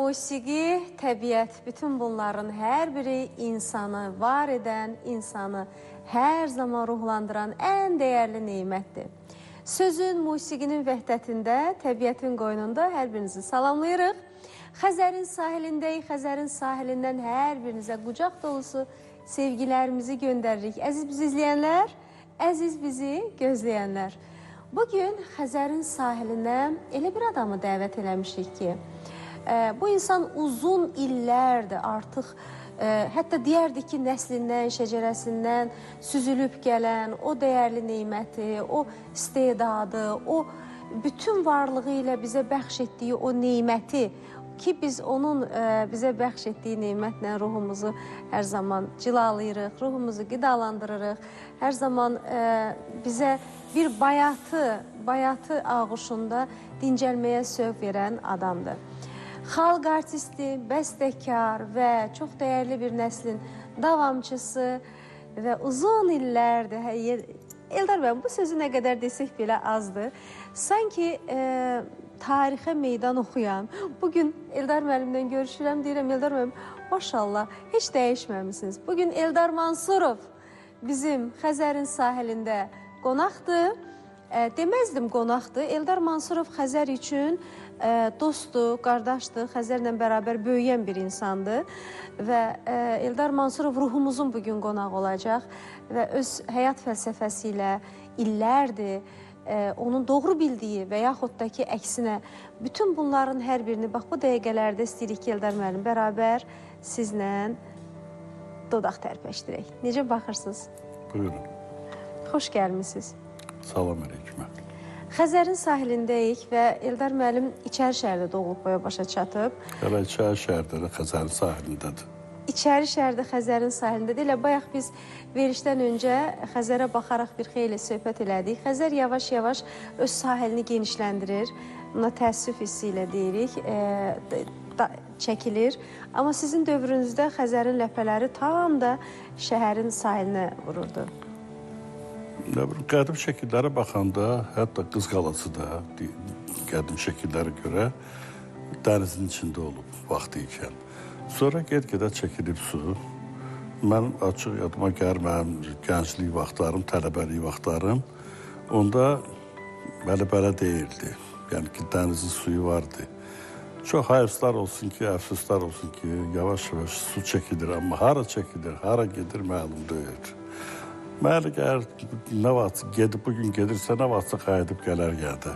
musiqi, təbiət, bütün bunların hər biri insanı var edən, insanı hər zaman ruhlandıran ən dəyərli neymətdir. Sözün, musiqinin vəhdətində, təbiətin qoynunda hər birinizi salamlayırıq. Xəzərin sahilindəyik, Xəzərin sahilindən hər birinizə qucaq dolusu sevgilərimizi göndəririk. Əziz bizi izləyənlər, əziz bizi gözləyənlər. Bugün Xəzərin sahilinə elə bir adamı dəvət eləmişik ki, bu insan uzun illərdir artıq, hətta deyərdik ki, nəslindən, şəcərəsindən süzülüb gələn o dəyərli neyməti, o istedadı, o bütün varlığı ilə bizə bəxş etdiyi o neyməti ki, biz onun bizə bəxş etdiyi neymətlə ruhumuzu hər zaman cilalayırıq, ruhumuzu qidalandırırıq, hər zaman bizə bir bayatı ağuşunda dincəlməyə sövq verən adamdır. Xalq artisti, bəstəkar və çox dəyərli bir nəslin davamçısı və uzun illərdir. Eldar bəy, bu sözü nə qədər desək belə azdır. Sanki tarixə meydan oxuyan, bugün Eldar müəllimdən görüşürəm, deyirəm, Eldar müəllim, maşallah, heç dəyişməmişsiniz. Bugün Eldar Mansurov bizim Xəzərin sahilində qonaqdır. Deməzdim qonaqdır. Eldar Mansurov Xəzər üçün dostdur, qardaşdır, Xəzərlə bərabər böyüyən bir insandır və Eldar Mansurov ruhumuzun bugün qonaq olacaq və öz həyat fəlsəfəsi ilə illərdir onun doğru bildiyi və yaxud da ki, əksinə bütün bunların hər birini bax bu dəqiqələrdə istəyirik ki, Eldar müəllim bərabər sizlə dodaq tərpəşdirək. Necə baxırsınız? Buyurun. Xoş gəlmişsiniz. Salam əleyküm. Xəzərin sahilindəyik və Eldar müəllim İçəri şəhərdə doğulub boya başa çatıb. Hələ İçəri şəhərdə də Xəzərin sahilindədir. İçəri şəhərdə Xəzərin sahilindədir. Elə bayaq biz verişdən öncə Xəzərə baxaraq bir xeyli söhbət elədik. Xəzər yavaş-yavaş öz sahilini genişləndirir. Buna təəssüf hissi ilə deyirik, çəkilir. Amma sizin dövrünüzdə Xəzərin ləpələri tam da şəhərin sahilinə vururdu. Qədim şəkillərə baxanda, hətta Qız Qalası da qədim şəkillərə görə dənizin içində olub vaxtı ikən. Sonra get-gedə çəkilib su. Mənim açıq yadıma gəlir, mənim gənclik vaxtlarım, tələbəlik vaxtlarım, onda belə deyildi. Yəni ki, dənizin suyu vardı. Çox hayıfslar olsun ki, əfsuslar olsun ki, yavaş-yavaş su çəkilir, amma hara çəkilir, hara gedir, məlum deyil. Mənə gəlir, nə vaxt gedib, bugün gedirsə, nə vaxtsa qayıdıb gələr gəldə.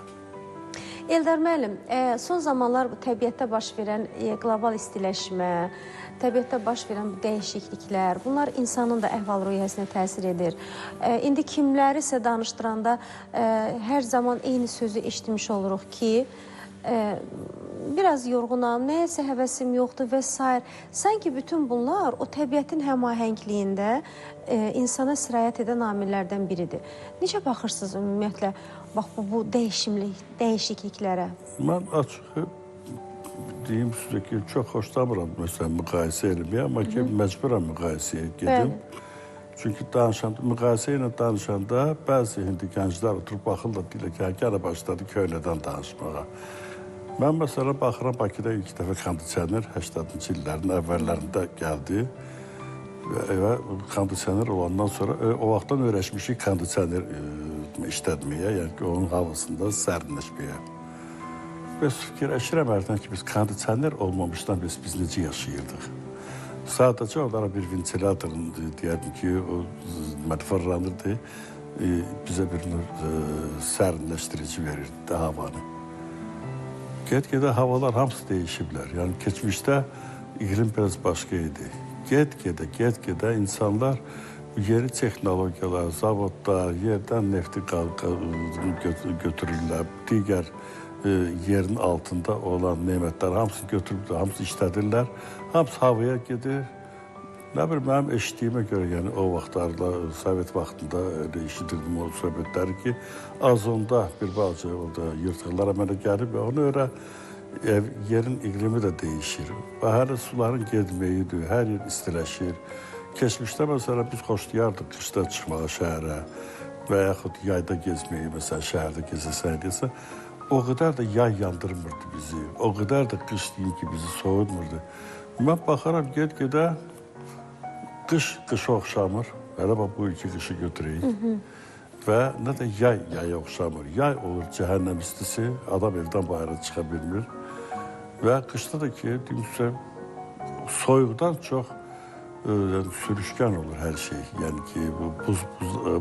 Eldar müəllim, son zamanlar bu təbiətdə baş verən qlobal istiləşmə, təbiətdə baş verən bu dəyişikliklər, bunlar insanın da əhval-ruhiyyəsinə təsir edir. İndi kimlərisə danışdıranda hər zaman eyni sözü eşitmiş oluruq ki, biraz yorğunam, nəyəsə həvəsim yoxdur və s. Sanki bütün bunlar o təbiətin həmahəngliyində insana sirayət edən amillərdən biridir. Necə baxırsınız ümumiyyətlə bu dəyişikliklərə? Mən açıq deyim sizə ki, çox xoşlamıram məsələn müqayisə eləməyə, amma ki, məcburam müqayisəyə gedim. Çünki müqayisə ilə danışanda bəzi indi gənclər oturub baxırlar, deyirlər ki, gələ başladı köynədən danışmağa. Mən məsələn baxıram, Bakıda ilk dəfə kondisioner 80-ci illərin əvvəllərində gəldi və kondisioner olandan sonra o vaxtdan öyrəşmişik kondisioner işlətməyə, yəni ki, onun havasında sərinləşməyə. Və fikirləşirəm hərdən ki, biz kondisioner olmamışdan biz necə yaşayırdıq. Sadəcə onlara bir ventilatorun, deyərdim ki, o metaforlanırdı, bizə bir sərinləşdirici verirdi havanı. Get-gedə havalar hamısı dəyişiblər. Yəni, keçmişdə iqlim biraz başqa idi. Get-gedə insanlar yeni texnologiyalar, zavodlar, yerdən nefti götürürlər, digər yerin altında olan neymətlər hamısını götürüb, hamısı işlədirlər, hamısı havaya gedir. Nə bir mənim eşitdiyimə görə, yəni o vaxtlarda, Sovet vaxtında eşidirdim o söhbətləri ki, azonda bir balaca orada yırtıqlara mənə gəlib və ona görə yerin iqlimi də dəyişir. Bahar suların gedməyidir, hər yer istiləşir. Keçmişdə məsələn biz xoşlayardıq qışda çıxmağa şəhərə və yaxud yayda gezməyi, məsələn şəhərdə gezəsən. o qədər də yay yandırmırdı bizi. O qədər də qış deyim ki, bizi soğutmurdu. Mən baxaram get-gedə qışa oxşamır. Hələ bax bu iki qışı götürəyik. Və nə də yaya oxşamır. Yay olur cəhənnəm istisi, adam evdən bayıra çıxa bilmir. Və qışda da ki, deyim, soyuqdan çox sürüşkən olur hər şey. Yəni ki,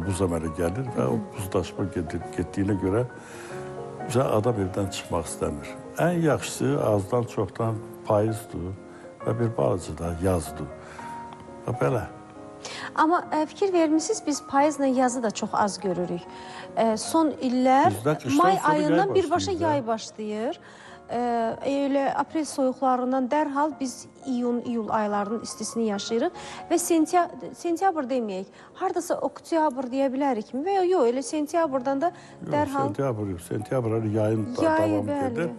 buz əmələ gəlir və o buzdaşma getdiyinə görə adam evdən çıxmaq istəmir. Ən yaxşısı azdan çoxdan payızdır və bir balaca da yazdır. Belə. Amma fikir vermişsiniz, biz payızla yazı da çox az görürük. Son illər may ayından birbaşa yay başlayır. Elə aprel soyuqlarından dərhal biz iyun-iyul aylarının istisini yaşayırıq və sentyabr deməyək, haradasa oktyabr deyə bilərikmi və yox, elə sentyabrdan da dərhal... Yox, sentyabr yayın davamı gedir,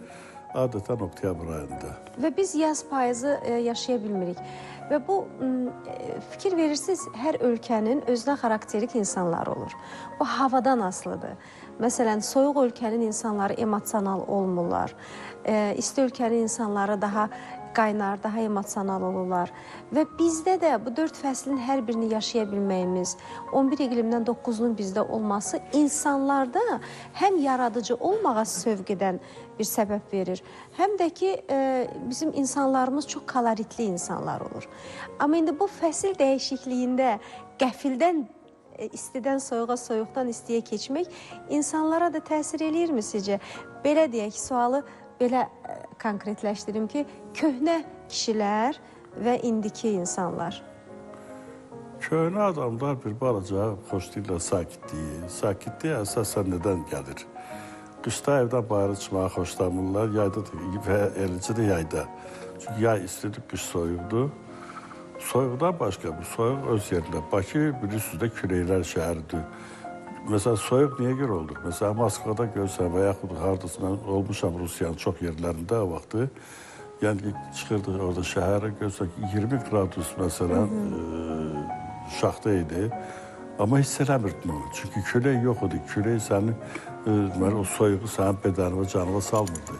adətən oktyabr ayında. Və biz yaz payızı yaşaya bilmirik. Və bu, fikir verirsiniz, hər ölkənin özünə xarakterik insanlar olur. Bu, havadan asılıdır. Məsələn, soyuq ölkənin insanları emosional olmurlar. İsti ölkənin insanları daha qaynar, daha emosional olurlar. Və bizdə də bu 4 fəslin hər birini yaşaya bilməyimiz, 11 iqlimdən 9-unun bizdə olması insanlarda həm yaradıcı olmağa sövq edən bir səbəb verir, həm də ki, bizim insanlarımız çox koloritli insanlar olur. Amma indi bu fəsil dəyişikliyində qəfildən istidən soyuğa, soyuqdan istiyə keçmək insanlara da təsir eləyirmi sizcə? Belə deyək, sualı belə konkretləşdirim ki, köhnə kişilər və indiki insanlar. Köhnə adamlar bir balaca xoşlayırlar sakitliyi. Sakitliyi əsasən nədən gəlir? Qışda evdən bayıra çıxmağa xoşlamırlar, yayda və eləcə də yayda. Çünki yay istidir, qış soyuqdur. Soyuqdan başqa, bu soyuq öz yerində. Bakı, bilirsiniz də, küləklər şəhəridir. Məsələn, soyuq niyə görə olur? Məsələn, Moskvada görsən və yaxud haradasa, mən olmuşam Rusiyanın çox yerlərində o vaxtı. Yəni ki, çıxırdıq orada şəhərə, görsən ki, 20 qradus məsələn şaxta idi. Amma hiss eləmirdin onu. Çünki külək yox idi. Külək sənin, o soyuğu sənin bədənivə, canıva salmırdı.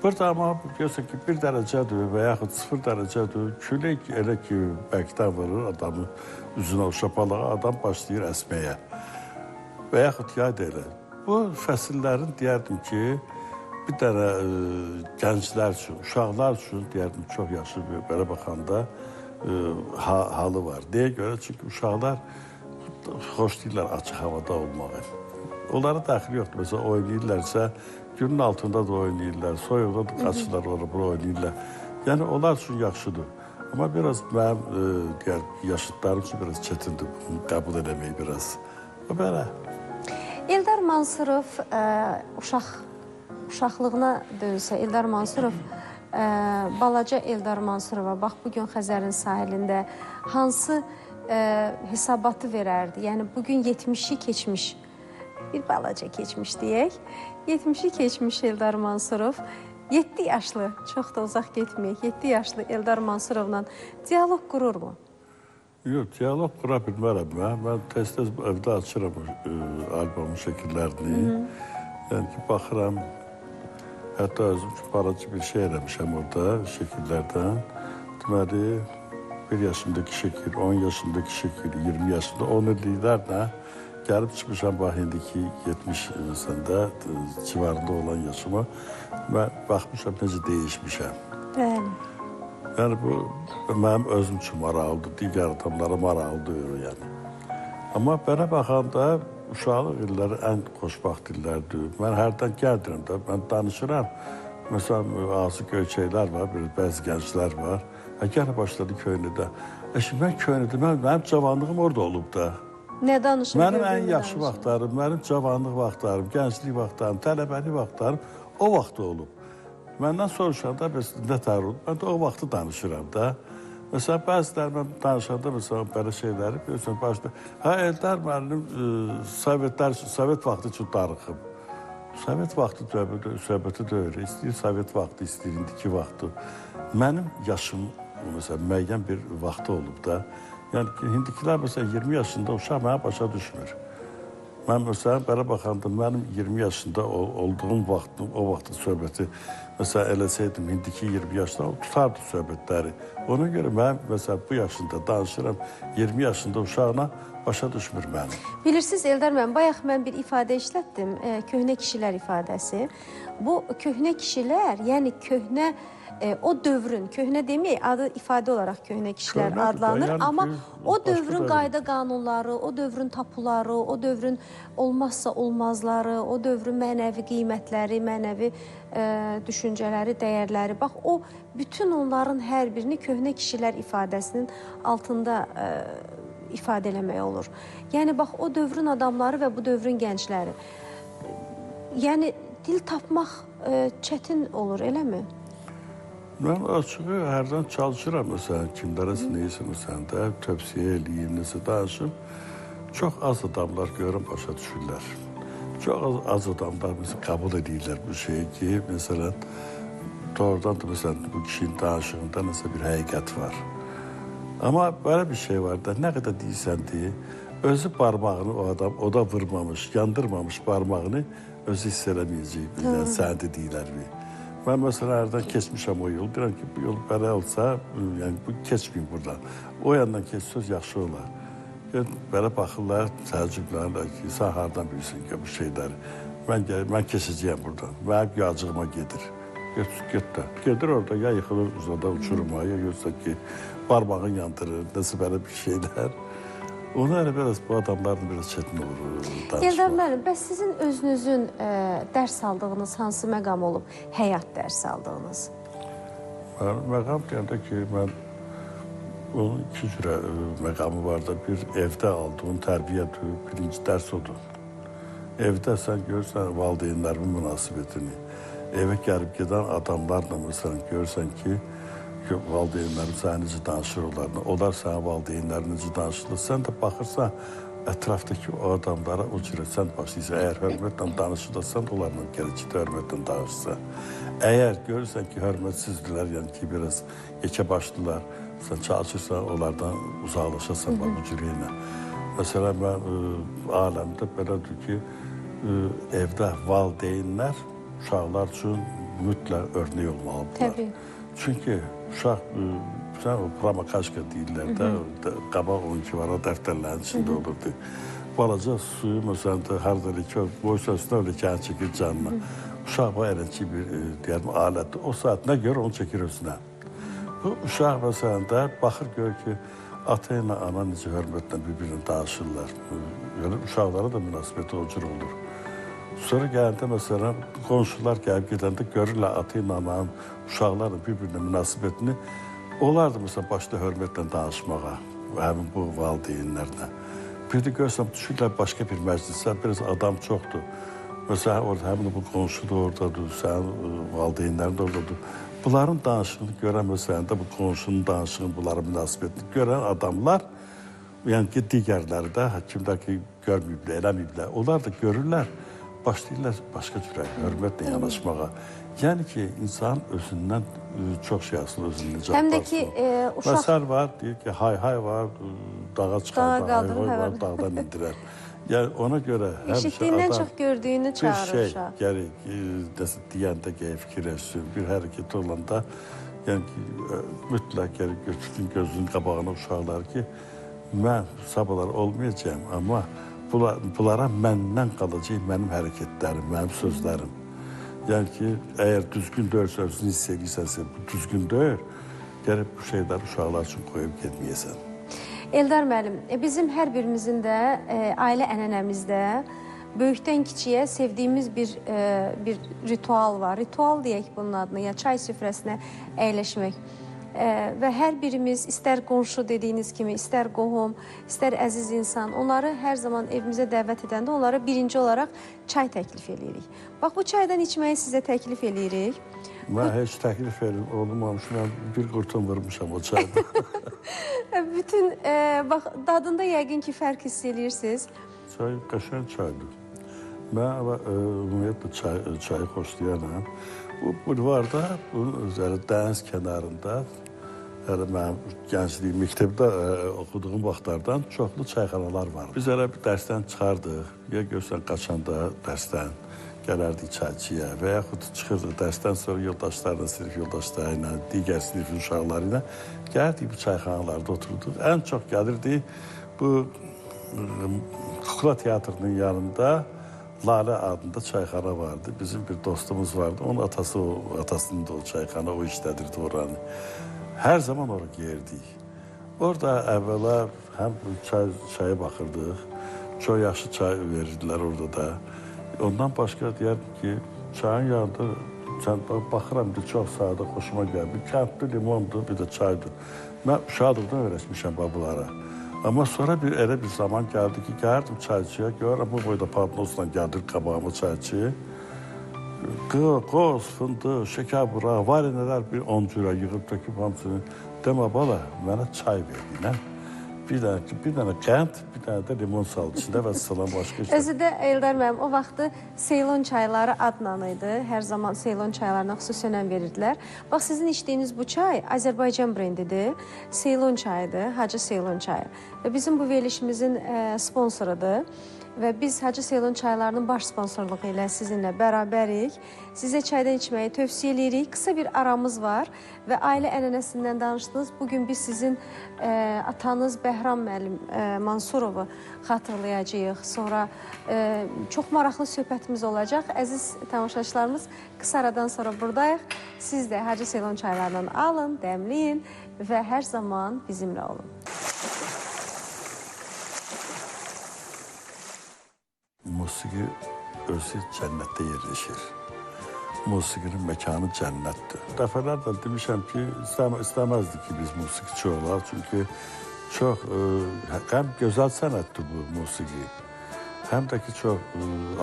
Burada amma görsən ki, 1 dərəcədir və yaxud 0 dərəcədir. Külək elə ki, bəkdən vurur adamı üzünə, o şapalağa, adam başlayır əsməyə. Və yaxud yay da elə. Bu fəsillərin deyərdim ki, bir dənə gənclər üçün, uşaqlar üçün deyərdim çox yaxşı bir belə baxanda halı var. Deyə görə, çünki uşaqlar xoşlayırlar açıq havada olmağı. Onlara daxil yoxdur. Məsələn, oynayırlarsa, günün altında da oynayırlar, soyuqda da qaçırlar, orada oynayırlar. Yəni, onlar üçün yaxşıdır. Amma biraz mənim yaşıtlarım üçün biraz çətindir bunu qəbul eləmək biraz. O belə. Eldar Mansurov uşaqlığına dönsə, Eldar Mansurov, balaca Eldar Mansurova, bax, bugün Xəzərin sahilində hansı hesabatı verərdi? Yəni, bugün 70'i keçmiş, bir balaca keçmiş deyək. 70'i keçmiş Eldar Mansurov, 7 yaşlı, çox da uzaq getməyək, 7 yaşlı Eldar Mansurovla diyalog qururmu? Yox, diyalog qura bilmərəm mən. Mən tez-tez evdə açıram albomun şəkillərini. Yəni ki, baxıram, hətta özüm ki, balaca bir şey eləmişəm orada şəkillərdən. Deməli, 1 yaşındakı şəkil, 10 yaşındakı şəkil, 20 yaşında, 10 illiklərlə gəlib çıxmışam bax, indiki 70 civarında olan yaşıma və baxmışam necə dəyişmişəm. Bəli. Yəni, bu, mənim özüm üçün maraqlıdır, digər adamlara maraqlıdır, yəni. Amma belə baxanda, uşaqlıq illəri ən xoşbaxt illərdir. Mən hərdən gəldirəm də, mən danışıram. Məsələn, azı göyçəklər var, bəzi gənclər var. Gələ başladı Köynədə. Şimdi mən Köynədə, mənim cavanlığım orada olub da. Nə danışım? Mənim ən yaxşı vaxtlarım, mənim cavanlıq vaxtlarım, gənclik vaxtlarım, tələbəlik vaxtlarım o vaxtda olub. Məndən soruşanda, nə tər olub? Mən də o vaxtı danışıram da. Məsələn, bəziləri mən danışanda, məsələn, belə şeyləri, görürsən, başda, Eldar mənim Sovet vaxtı üçün darıxım. Sovet vaxtı söhbəti deyil, istəyir Sovet vaxtı, istəyir indiki vaxtı. Mənim yaşım, məsələn, müəyyən bir vaxtı olub da. Yəni ki, indikilər, məsələn, 20 yaşında uşaq mənə başa düşmür. Mən məsələn belə baxanda mənim 20 yaşında olduğum vaxtın, o vaxtın söhbəti məsələn eləsəydim indiki 20 yaşda tutardı söhbətləri. Ona görə mən məsələn bu yaşında danışıram, 20 yaşında uşağına başa düşmür məni. Bilirsiniz Eldar müəllim, bayaq mən bir ifadə işlətdim, köhnə kişilər ifadəsi. Bu köhnə kişilər, yəni köhnə o dövrün, köhnə demək, adı ifadə olaraq köhnə kişilər adlanır, yəni amma ki, o başqa dövrün dövr. qayda qanunları, o dövrün tapuları, o dövrün olmazsa olmazları, o dövrün mənəvi qiymətləri, mənəvi düşüncələri, dəyərləri. Bax, o bütün onların hər birini köhnə kişilər ifadəsinin altında ifadə eləmək olur. Yəni, bax, o dövrün adamları və bu dövrün gəncləri. Yəni, dil tapmaq çətin olur, eləmi? Mən açığı hərdən çalışıram məsələn, kimlərəsə neysə məsələn də tövsiyə eləyim, nəsə danışım. Çox az adamlar görürəm, başa düşürlər. Çox az adamlar məsələn, qəbul edirlər bu şeyi ki, məsələn, doğrudan da məsələn, bu kişinin danışığında nəsə bir həqiqət var. Amma belə bir şey var da, nə qədər deyirsən deyə, özü barmağını o adam, o da vurmamış, yandırmamış barmağını özü hiss eləməyəcək, sənə dediklər bir. Mən məsələn, hərdən keçmişəm o yol. Deyirəm ki, bu yol belə olsa, yəni bu keçməyim buradan. O yandan keçsəz yaxşı olar. Belə baxırlar, təəccüblərlər ki, sən hardan bilirsin ki, bu şeyləri. Mən keçəcəyəm buradan. Mənim yağcığıma gedir. Get də. Gedir orada, ya yıxılır uzada uçuruma, ya görsə ki, barmağın yandırır, nəsə belə bir şeylər. Onu elə biraz bu adamların biraz çətin olur danışmaq. Eldar müəllim, bəs sizin özünüzün dərs aldığınız hansı məqam olub? Həyat dərsi aldığınız? Məqam deyəndə ki, mən onun iki cürə məqamı var da. Bir, evdə aldığım tərbiyədir, birinci dərs odur. Evdə sən görürsən valideynlərin münasibətini, evə gəlib gedən adamlarla məsələn görürsən ki, valideynlərin sənə necə danışırlar, onlar sənə valideynlərin necə danışırlar. Sən də baxırsan, ətrafdakı o adamlara o cürə sən başlayırsan. Əgər hörmətlə danışırsan, onlarla gələcəkdə hörmətlə danışırsan. Əgər görürsən ki, hörmətsizdirlər, yəni ki, biraz yekə başlılar, sən çalışırsan, onlardan uzaqlaşasan bu cürə ilə. Məsələn, mən aləmdə belədir ki, evdə valideynlər uşaqlar üçün mütləq örnək olmalıdırlar. Təbii. Çünki uşaq, sən o pramakaşka deyirlər də, qabaq 12 var, o dəftərlərin içində olurdu. Balaca suyu, məsələn, harada ki, boysa üstünə öyle kəni çəkir canına. Uşaq var ki, bir deyəlim, alətdir. O saat nə görür, onu çəkir özünə. Bu uşaq, məsələn, də baxır, görür ki, ata ilə ana necə hörmətlə bir-birini danışırlar. Yəni, uşaqlara da münasibəti o cür olur. Sonra gələndə, məsələn, qonşular gəlib gedəndə görürlər ata ilə ananın uşaqlarla bir-birinə münasibətini. Onlar da, məsələn, başda hörmətlə danışmağa, həmin bu valideynlərlə. Bir də görürsən, düşürlər başqa bir məclisə, biraz adam çoxdur. Məsələn, orada həmin bu qonşu da oradadır, sənin valideynlərin də oradadır. Bunların danışığını görən, məsələn, də bu qonşunun danışığını, bunların münasibətini görən adamlar, yəni ki, digərləri də, kimlər ki, görməyiblər, eləməyiblər, onlar da görürlər. Başlayırlar başqa cürə hörmətlə yanaşmağa. Yəni ki, insan özündən çox şey asılı, özünü necə Həm də ki, uşaq... Məsəl var, deyir ki, hay-hay var, dağa çıxar, hay-hay var, dağdan indirər. Yəni, ona görə həmişə eşitdiyindən çox gördüyünü çağırır uşaq. Bir şey gərək, deyəndə gəyə fikirləşsin, bir hərəkət olanda, yəni ki, mütləq gərək götürsün gözünün qabağına uşaqlar ki, mən sabahlar olmayacağım, amma bunlara məndən qalacaq mənim hərəkətlərim, mənim sözlərim. Yəni ki, əgər düzgün deyirsə, özünü hiss edirsən, bu düzgün deyir, gəlib bu şeyləri uşaqlar üçün qoyub getməyəsən. Eldar müəllim, bizim hər birimizin də ailə ənənəmizdə böyükdən kiçiyə sevdiyimiz bir ritual var. Ritual deyək bunun adını, ya çay süfrəsinə əyləşmək. Və hər birimiz, istər qonşu dediyiniz kimi, istər qohum, istər əziz insan, onları hər zaman evimizə dəvət edəndə onlara birinci olaraq çay təklif edirik. Bax, bu çaydan içməyi sizə təklif edirik. Mən heç təklif olmamış, mən bir qurtum vurmuşam o çayda. Bütün, bax, dadında yəqin ki, fərq hiss edirsiniz. Çay qəşəng çaydır. Mən ümumiyyətlə çayı xoşlayanam. Bu bulvarda, bunun üzəri dəniz kənarında Yəni mənim gəncliyim, məktəbdə oxuduğum vaxtlardan çoxlu çayxanalar var. Biz elə bir dərsdən çıxardıq, ya görsən qaçanda dərsdən gələrdik çayçıya və yaxud çıxırdıq dərsdən sonra yoldaşlarla, sinif yoldaşları ilə, digər sinifin uşaqları ilə gəlirdik bu çayxanalarda oturduq. Ən çox gəlirdik bu Kukla Teatrının yanında Lalə adında çayxana vardı. Bizim bir dostumuz vardı. Onun atasının da o çayxana, o işlədirdi oranı. Hər zaman oraya gelirdik. Orada əvvəla həm çaya baxırdıq. Çox yaxşı çay verirdilər orada da. Ondan başqa deyərdim ki, çayın yanında baxıram ki, çox sadə, xoşuma gəldi. Kəndli limondur, bir də çaydır. Mən uşaqlıqdan öyrəşmişəm bunlara. Amma sonra elə bir zaman gəldi ki, gəlirdim çayçıya, görürəm bu boyda padnosla gəldir qabağıma çayçı. Qoz, fındıq, şəkər bura, var nələr bir 10 cürə yığıb töküb hamısını. Demə bala, mənə çay verdin, bir dənə qənd, bir dənə də limon sal içində və salam başqa işlər. Özü də Eldar müəllim, o vaxtı Seylon çayları adla idi. Hər zaman Seylon çaylarına xüsusi önəm verirdilər. Bax, sizin içdiyiniz bu çay Azərbaycan brendidir. Seylon çayıdır, Hacı Seylon çayı. Və bizim bu verilişimizin sponsorudur. Və biz Hacı Seylon çaylarının baş sponsorluğu ilə sizinlə bərabərik. Sizə çaydan içməyi tövsiyə edirik. Qısa bir aramız var və ailə ənənəsindən danışdınız. Bugün biz sizin atanız Bəhram müəllim Mansurovu xatırlayacağıq. Sonra çox maraqlı söhbətimiz olacaq. Əziz tamaşaçılarımız, qısa aradan sonra buradayıq. Siz də Hacı Seylon çaylarından alın, dəmləyin və hər zaman bizimlə olun. Musiqi özü cənnətdə yerləşir. Musiqinin məkanı cənnətdir. Dəfələrlə demişəm ki, istəməzdik ki, biz musiqiçi olaq. Çünki çox həm gözəl sənətdir bu musiqi, həm də ki, çox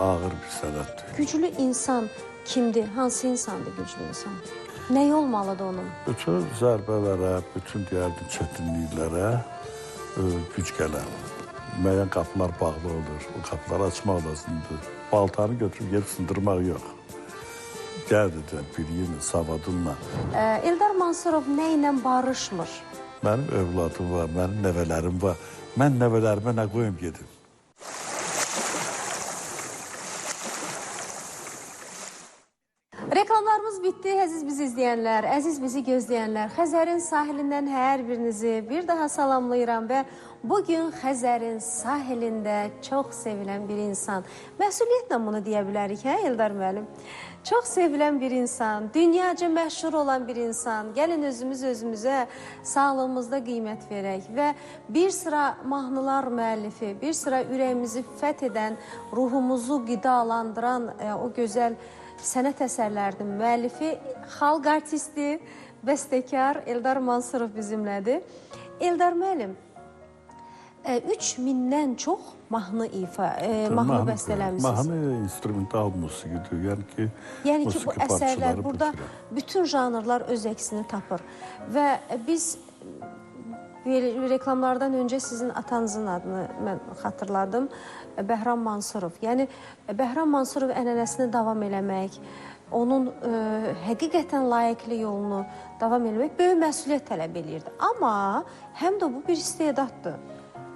ağır bir sənətdir. Güclü insan kimdir? Hansı insandır güclü insan? Nə olmalıdır onun? Bütün zərbələrə, bütün deyərdim çətinliklərə güc gələn. Müəyyən qapılar bağlı olur, o qapıları açmaq lazımdır. Baltanı götürüb gedib sındırmaq yox. Gəl dedim, biliyinlə, savadınla. Eldar Mansurov nə ilə barışmır? Mənim övladım var, mənim nəvələrim var. Mən nəvələrimə nə qoyum gedim? Reklamlarımız bitdi, əziz bizi izləyənlər, əziz bizi gözləyənlər. Xəzərin sahilindən hər birinizi bir daha salamlayıram və bugün Xəzərin sahilində çox sevilən bir insan. Məsuliyyətlə bunu deyə bilərik, hə Eldar müəllim? Çox sevilən bir insan, dünyaca məşhur olan bir insan. Gəlin özümüzə sağlığımızda qiymət verək və bir sıra mahnılar müəllifi, bir sıra ürəyimizi fəth edən, ruhumuzu qidalandıran o gözəl sənət əsərlərinin müəllifi, xalq artisti, bəstəkar Eldar Mansurov bizimlədir. Eldar müəllim, 3000-dən çox mahnı bəstələmişsiniz. Mahnı instrumental musiqidir. Yəni ki, bu əsərlər burada bütün janrlar öz əksini tapır. Və biz reklamlardan öncə sizin atanızın adını mən xatırladım. Bəhram Mansurov. Yəni, Bəhram Mansurov ənənəsini davam eləmək, onun həqiqətən layiqli yolunu davam eləmək böyük məsuliyyət tələb edirdi. Amma həm də bu bir istedaddır.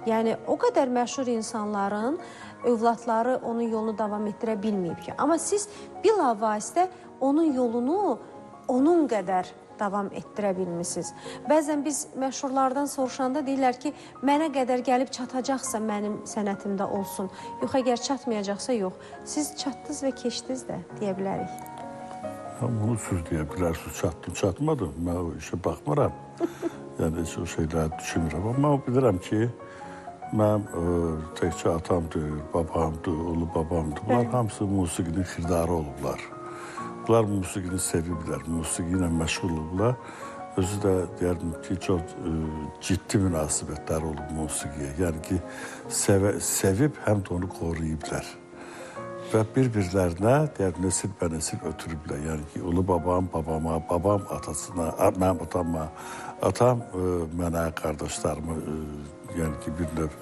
Yəni, o qədər məşhur insanların övladları onun yolunu davam etdirə bilməyib ki. Amma siz bilavasitə onun yolunu onun qədər davam etdirə bilmişsiniz. Bəzən biz məşhurlardan soruşanda deyirlər ki, mənə qədər gəlib çatacaqsa mənim sənətimdə olsun. Yox, əgər çatmayacaqsa yox. Siz çatdınız və keçdiniz də, deyə bilərik. Bunu siz deyə bilərsiniz, çatdım, çatmadım. Mən o işə baxmıram. Yəni, heç o şeyləri düşünürəm. Amma bilirəm ki, mən təkcə atamdır, babamdır, ulu babamdır. Bunlar hamısı musiqinin xirdarı olublar. Bunlar musiqini seviblər, musiqi ilə məşğul olublar. Özü də deyərdim ki, çox ciddi münasibətlər olub musiqiyə. Yəni ki, sevib həm də onu qoruyublar. Və bir-birlərinə deyərdim, nesil bə-nesil ötürüblər. Yəni ki, ulu babam babama, babam atasına, mənim atama, atam mənə, qardaşlarımı yəni ki, bir növ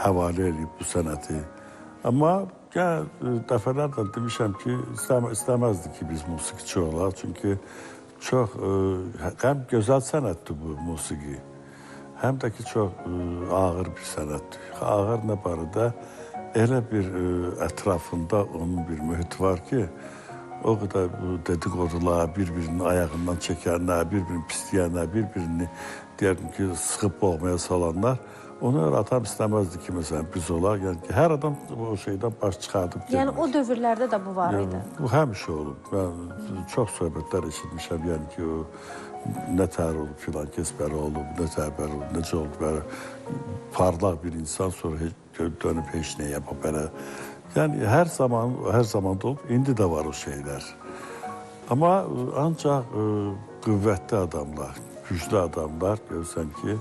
həvalə edib bu sənəti. Amma dəfələrlə demişəm ki, istəməzdik ki, biz musiqiçi olaq. Çünki çox həm gözəl sənətdir bu musiqi, həm də ki çox ağır bir sənətdir. Ağır nə barədə elə bir ətrafında onun bir mühiti var ki, o qədər bu dedikodular, bir-birinin ayağından çəkənlər, bir-birini pisləyənlər, bir-birini deyərdim ki, sıxıb boğmaya salanlar, onu atam istəməzdi ki, məsələn, biz olaq. Yəni ki, hər adam o şeydən baş çıxardıb gelmir. Yəni o dövrlərdə də bu var idi. Bu həmişə olub. Mən çox söhbətlər eşitmişəm, yəni ki, o nətər olub, filan kəsbəri olub, nətər olub, necə olub, belə parlaq bir insan sonra dönüb heç nə yapıb, belə. Yəni hər zaman da olub, indi də var o şeylər. Amma ancaq qüvvətli adamlar, güclü adamlar görürsən ki,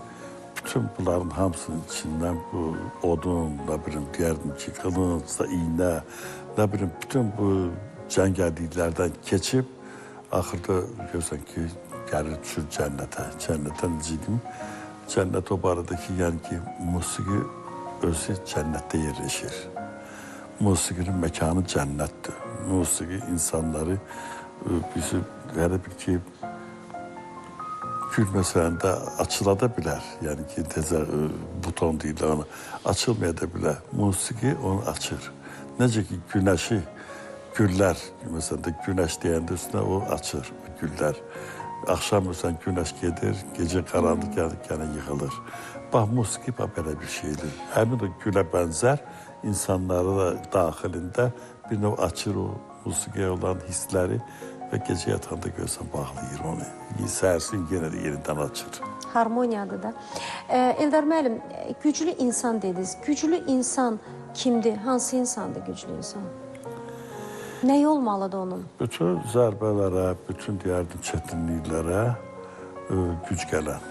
bütün bunların hamısının içindən bu odun, nə bilim, deyərdim ki, qılınc, iynə, nə bilim, bütün bu cəngəlliklərdən keçib, axırda görürsən ki, gəlir düşür cənnətə. Cənnətə necə deyim? Cənnət o barədə ki, yəni ki, musiqi özü cənnətdə yerləşir. Musiqinin məkanı cənnətdir. Musiqi insanları bizi elə bir ki, gül məsələndə açıla da bilər. Yəni ki, tezə buton deyirlər ona. Açılmaya da bilər. Musiqi onu açır. Necə ki, günəşi, güllər, məsələn, günəş deyəndə üstünə o açır, güllər. Axşam məsələn, günəş gedir, gecə qaranlıq gələn yığılır. Bax, musiqi belə bir şeydir. Həmin o gülə bənzər insanları da daxilində bir növ açır o musiqiyə olan hissləri və gecə yatanda görsən bağlayır onu. Səhərsin yenə də yerindən açır. Harmoniyadır da. Eldar müəllim, güclü insan dediniz. Güclü insan kimdir? Hansı insandır güclü insan? Nə olmalıdır onun? Bütün zərbələrə, bütün deyərdim çətinliklərə güc gələn.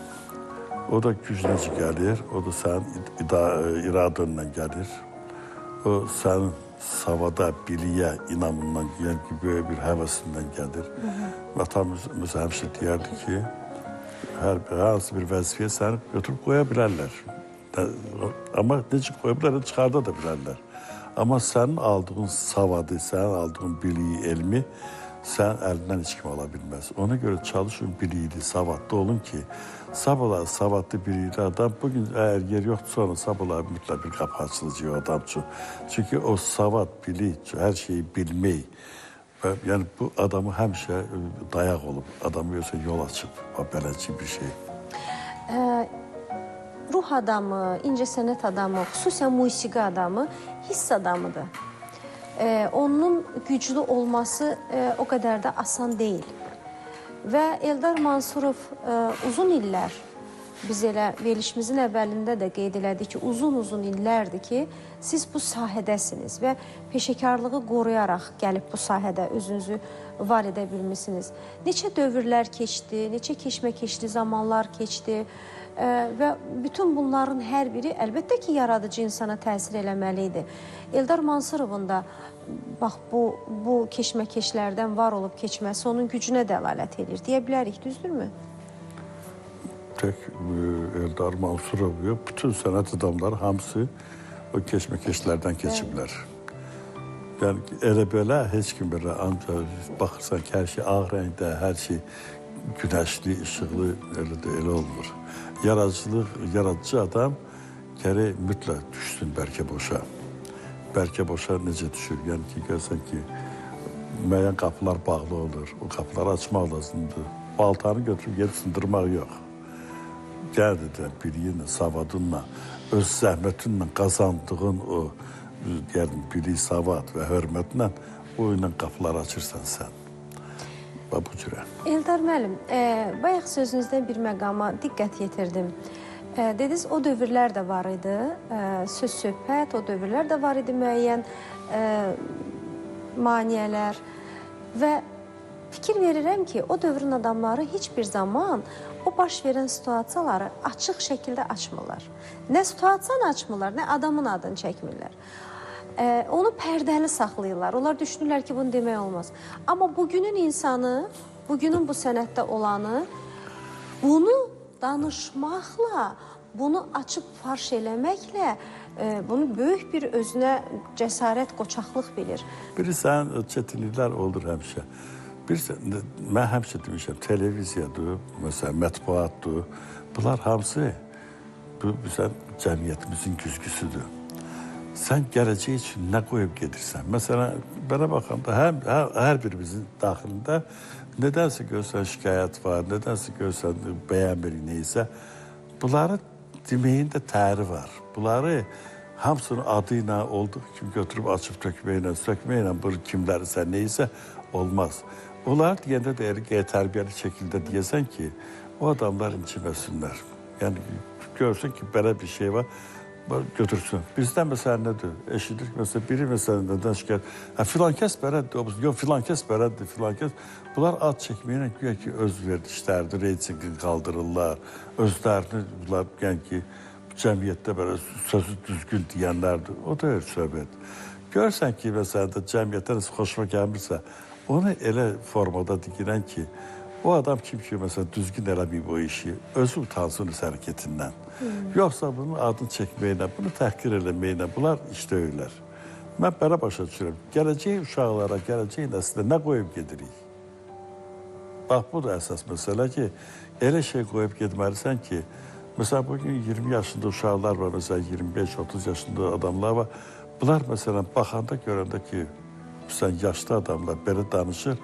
O da güc necə gəlir? O da sənin iradınla gəlir. O sənin savada, biliyə, inamından, yəni ki, böyük bir həvəsindən gəlir. Atamız həmişə deyərdi ki, hansı bir vəzifəyə səni götürüb qoya bilərlər. Amma necə qoya bilərlər, çıxarda da bilərlər. Amma sənin aldığın savadı, sənin aldığın biliyi, elmi sən əlindən heç kim ala bilməz. Ona görə çalışın, biliyli, savadlı olun ki, savadlı biliyli adam bugün əgər yer yoxdur, sonra sabahlar mütləq bir qapı açılacaq o adam üçün. Çünki o savad, bilik, hər şeyi bilmək, yəni bu adamı həmişə dayaq olub, adamı yoxsa yol açıb, beləcə bir şey. Ruh adamı, incəsənət adamı, xüsusən musiqi adamı hiss adamıdır. Onun güclü olması o qədər də asan deyil. Və Eldar Mansurov uzun illər, biz elə verilişimizin əvvəlində də qeyd elədik ki, uzun illərdir ki, siz bu sahədəsiniz və peşəkarlığı qoruyaraq gəlib bu sahədə özünüzü var edə bilmişsiniz. Neçə dövrlər keçdi, neçə keşməkeşli zamanlar keçdi və bütün bunların hər biri əlbəttə ki, yaradıcı insana təsir eləməli idi. Eldar Mansurovun da bax, bu keşməkeşlərdən var olub keçməsi onun gücünə dəlalət edir, deyə bilərik, düzdürmü? Tək Eldar Mansurov yox, bütün sənət adamları hamısı o keşməkeşlərdən keçiblər. Yəni, elə belə, heç kim belə, ancaq baxırsan ki, hər şey ağ rəngdə, hər şey günəşli, işıqlı, elə olmur. Yaradıcı adam gərək mütləq düşsün bəlkə boşa. Bəlkə boşa necə düşür? Yəni ki, görsən ki, müəyyən qapılar bağlı olur, o qapıları açmaq lazımdır. Baltanı götürüb gedib sındırmaq yox. Gəl biliyinlə, savadınla, öz zəhmətinlə qazandığın o bilik, savad və hörmətlə o ilə qapıları açırsan sən. Və bu cürə. Eldar müəllim, bayaq sözünüzdən bir məqama diqqət yetirdim. Dediniz, o dövrlər də var idi, söz-söhbət, o dövrlər də var idi müəyyən maniyələr və fikir verirəm ki, o dövrün adamları heç bir zaman o baş verən situasiyaları açıq şəkildə açmırlar. Nə situasiyanı açmırlar, nə adamın adını çəkmirlər. Onu pərdəli saxlayırlar. Onlar düşünürlər ki, bunu demək olmaz. Amma bugünün insanı, bugünün bu sənətdə olanı bunu danışmaqla, bunu açıb farş eləməklə bunu böyük bir özünə cəsarət, qoçaqlıq bilir. Bilirsən, çətinliklər olur həmişə. Mən həmişə demişəm, televiziyadır, məsələn, mətbuatdır. Bunlar hamısı bizim cəmiyyətimizin güzgüsüdür. Sən gələcək üçün nə qoyub gedirsən? Məsələn, mənə baxanda hər birimizin daxilində nədənsə görsən şikayət var, nədənsə görsən bəyənmirik neysə, bunları deməyin də təri var. Bunları hamısının adı ilə olduğu kimi götürüb açıb tökməklə, sökməklə bu kimlərisə neysə olmaz. Onlar deyəndə də tərbiyəli şəkildə deyəsən ki, o adamlar inciməsinlər. Yəni, görsün ki, belə bir şey var, götürsün. Bizdən məsələn nədir? Eşidir ki, məsələn, biri məsələn nədən şikayət, filan kəs belədir, yox, filan kəs belədir, filan kəs. Bunlar ad çəkməklə güya ki, öz verilişlərdir, reytinqini qaldırırlar, özlərini, bunlar, yəni ki, cəmiyyətdə belə sözü düzgün deyənlərdir. O da öyle söhbət. Görsən ki, məsələn, cəmiyyətdən xoşuma gəlmirsə, onu elə formada digilən ki, o adam kim ki, məsələn, düzgün eləməyib o işi, özü utansın öz hərəkətindən. Yoxsa bunun adını çəkməklə, bunu təhqir eləməklə, bunlar işdə öylər. Mən belə başa düşürəm. Gələcək uşaqlara, gələcək nəslə nə qoyub gedirik? Bax, bu da əsas məsələ ki, elə şey qoyub getməlisən ki, məsələn, bugün 20 yaşında uşaqlar var, məsələn, 25-30 yaşında adamlar var. Bunlar, məsələn, baxanda görəndə ki, məsələn, yaşlı adamlar belə danışır,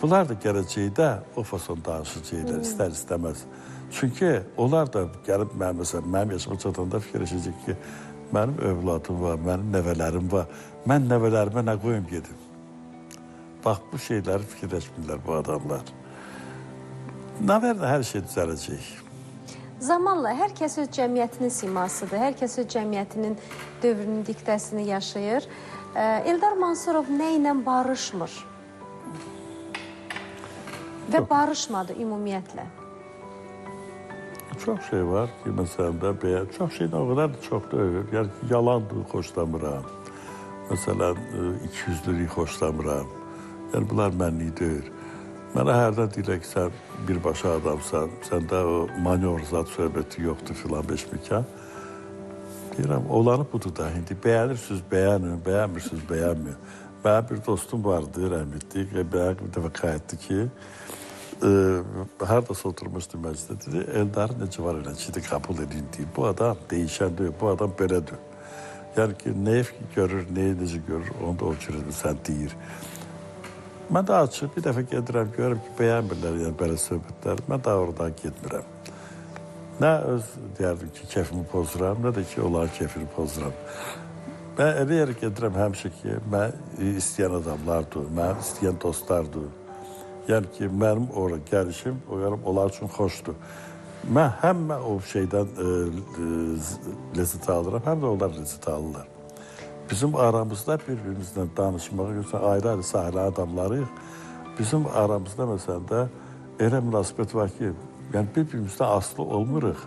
bunlar da gələcəkdə o fason danışacaqlar, istər-istəməz. Çünki onlar da gəlib, mənim yaşıma çatanda fikirləşəcək ki, mənim övladım var, mənim nəvələrim var, mən nəvələrimə nə qoyum gedim? Bax, bu şeyləri fikirləşmirlər bu adamlar. Nə verdə hər şey düzələcək. Zamanla hər kəs öz cəmiyyətinin simasıdır, hər kəs öz cəmiyyətinin dövrünün diktəsini yaşayır. Eldar Mansurov nə ilə barışmır? Və barışmadı ümumiyyətlə. Çox şey var ki, məsələn də, çox şeydən o qədər çox da öyür. Yəni ki, yalandır, xoşlamıram. Məsələn, ikiyüzlülük xoşlamıram. Yəni, bunlar mənlik deyir. Mənə hərdən deyirlər ki, sən birbaşa adamsan, səndə o manevr zat söhbəti yoxdur filan beşmikən. Deyirəm, olanı budur da, indi bəyənirsiniz, bəyənin, bəyənmirsiniz, bəyənməyin. Mənim bir dostum vardı, rəhmətli, bir dəfə qayıtdı ki, haradasa oturmuşdu məclisdə, dedi, Eldarı necə var elə ki, qəbul edin deyir. Bu adam değişən deyil, bu adam belədir. Yəni ki, nəyə görür, nəyə necə görür, onu da o cürədir, sən deyir. Mən də açıb, bir dəfə gedirəm, görürüm ki, bəyənmirlər, yəni belə söhbətlər, mən daha oradan getmirəm. Nə öz, deyərdim ki, kefimi pozuram, nə də ki, onların kefini pozuram. Mən elə yerə gedirəm həmişə ki, mən istəyən adamlardır, mən istəyən dostlardır. Yəni ki, mənim oraya gəlişim, onlar üçün xoşdur. Mən həm o şeydən lezzət alıram, həm də onlar lezzət alırlar. Bizim aramızda bir-birimizlə danışmağa görürsən, ayrı-ayrı sahəli adamlarıyıq. Bizim aramızda məsələn də elə münasibət var ki, yəni bir-birimizdən asılı olmuruq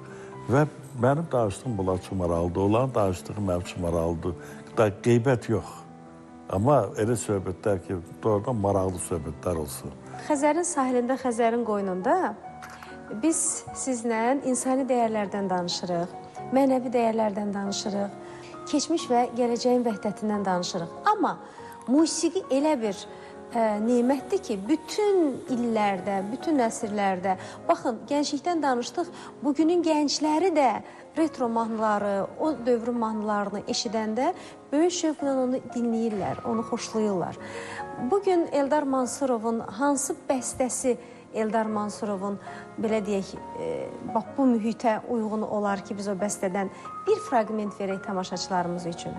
və mənim danışdığım bunlar üçün maraqlıdır, onların danışdığı mənim üçün maraqlıdır. Qeybət yox. Amma elə söhbətlər ki, doğrudan maraqlı söhbətlər olsun. Xəzərin sahilində, Xəzərin qoynunda biz sizlə insani dəyərlərdən danışırıq, mənəvi dəyərlərdən danışırıq, keçmiş və gələcəyin vəhdətindən danışırıq. Amma musiqi elə bir nemətdir ki, bütün illərdə, bütün əsrlərdə, baxın, gənclikdən danışdıq, bugünün gəncləri də retro mahnıları, o dövrün mahnılarını eşidəndə böyük şövqlə onu dinləyirlər, onu xoşlayırlar. Bugün Eldar Mansurovun hansı bəstəsi Eldar Mansurovun, belə deyək, bu mühitə uyğun olar ki, biz o bəstədən bir fraqment verək tamaşaçılarımız üçün?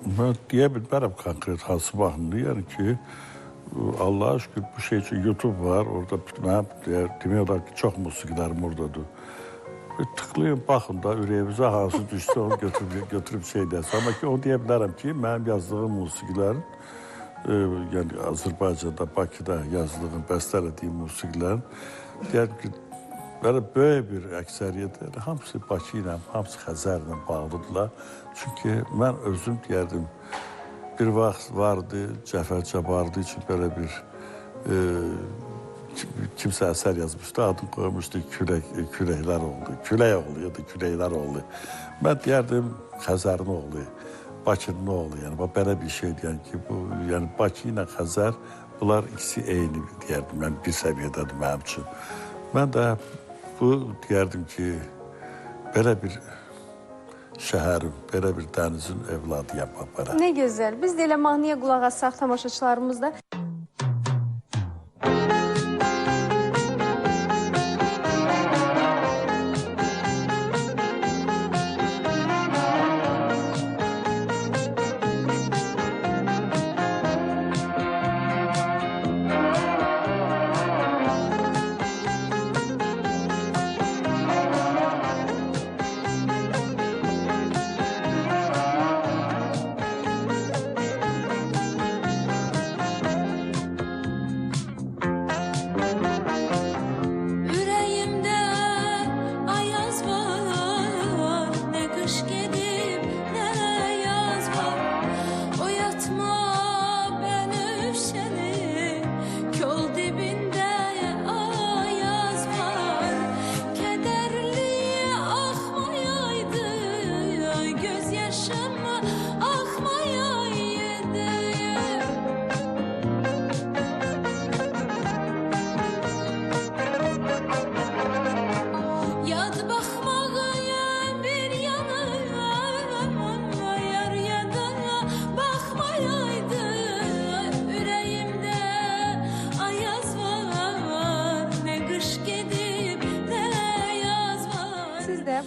Mən deyə bilmərəm konkret hansı mahnıdır. Yəni ki, Allah'a şükür bu şey üçün YouTube var. Orada mənim demək olar ki, çox musiqilərim oradadır. Tıklayın, baxın da ürəyimizə hansı düşsə onu götürüb şey deyəsə. Amma ki, onu deyə bilərəm ki, mənim yazdığım musiqilərin, yəni Azərbaycanda, Bakıda yazdığım, bəstələdiyim musiqilərin, deyək ki, belə böyük bir əksəriyyət, hamısı Bakı ilə, hamısı Xəzərlə bağlıdırlar. Çünki mən özüm deyərdim, bir vaxt vardı, Cəfər Cabbarlı üçün belə bir kimsə əsər yazmışdı, adını qoymuşdu, küləklər oldu, külək oğlu ya da küləklər oldu. Mən deyərdim, Xəzərin oğlu, Bakının oğlu, yəni belə bir şeydir, yəni ki, bu, yəni Bakı ilə Xəzər Bunlar ikisi eyni deyərdim, mən bir səviyyədədir mənim üçün. Mən də bu deyərdim ki, belə bir şəhərin, belə bir dənizin evladıyam. Nə gözəl. Biz də elə mahnıya qulaq assaq tamaşaçılarımız da.